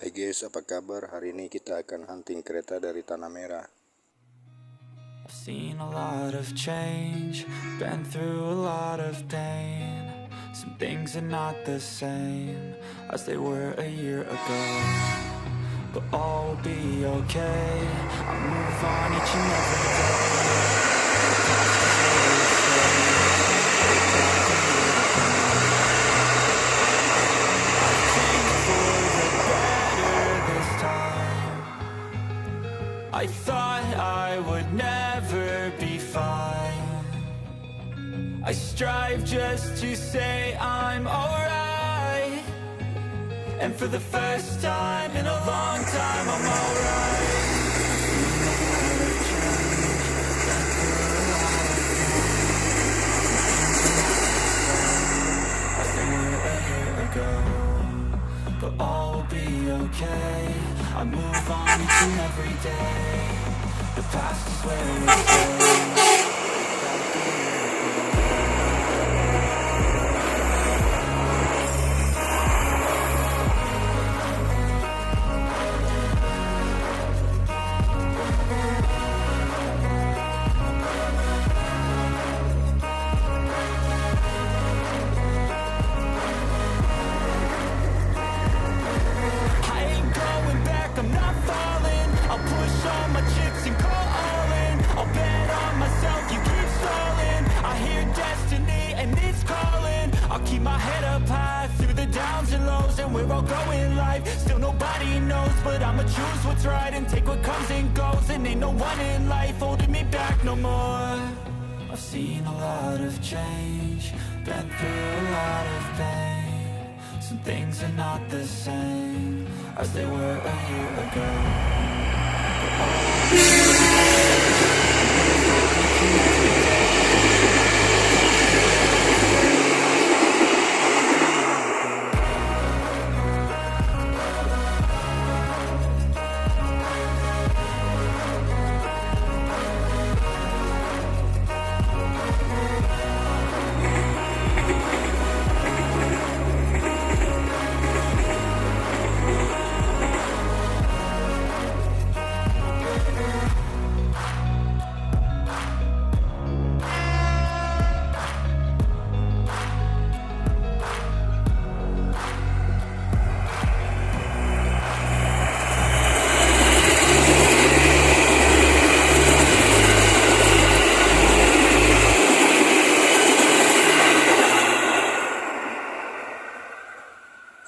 Hai guys, apa kabar? Hari ini kita akan hunting kereta dari tanah merah. I've seen a lot of change, been through a lot of pain. Some things are not the same as they were a year ago, but all will be okay. I move on each and every day. I thought I would never be fine. I strive just to say I'm alright, and for the first time in a long time I'm alright. As they were a year ago, but all will be okay. I move on each and every day. The past is where we stay. Keep my head up high through the downs and lows, and we're all going life. Still nobody knows, but I'ma choose what's right and take what comes and goes. And ain't no one in life holding me back no more. I've seen a lot of change, been through a lot of pain. Some things are not the same as they were a year ago.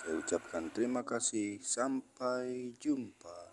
Saya ucapkan terima kasih. Sampai jumpa.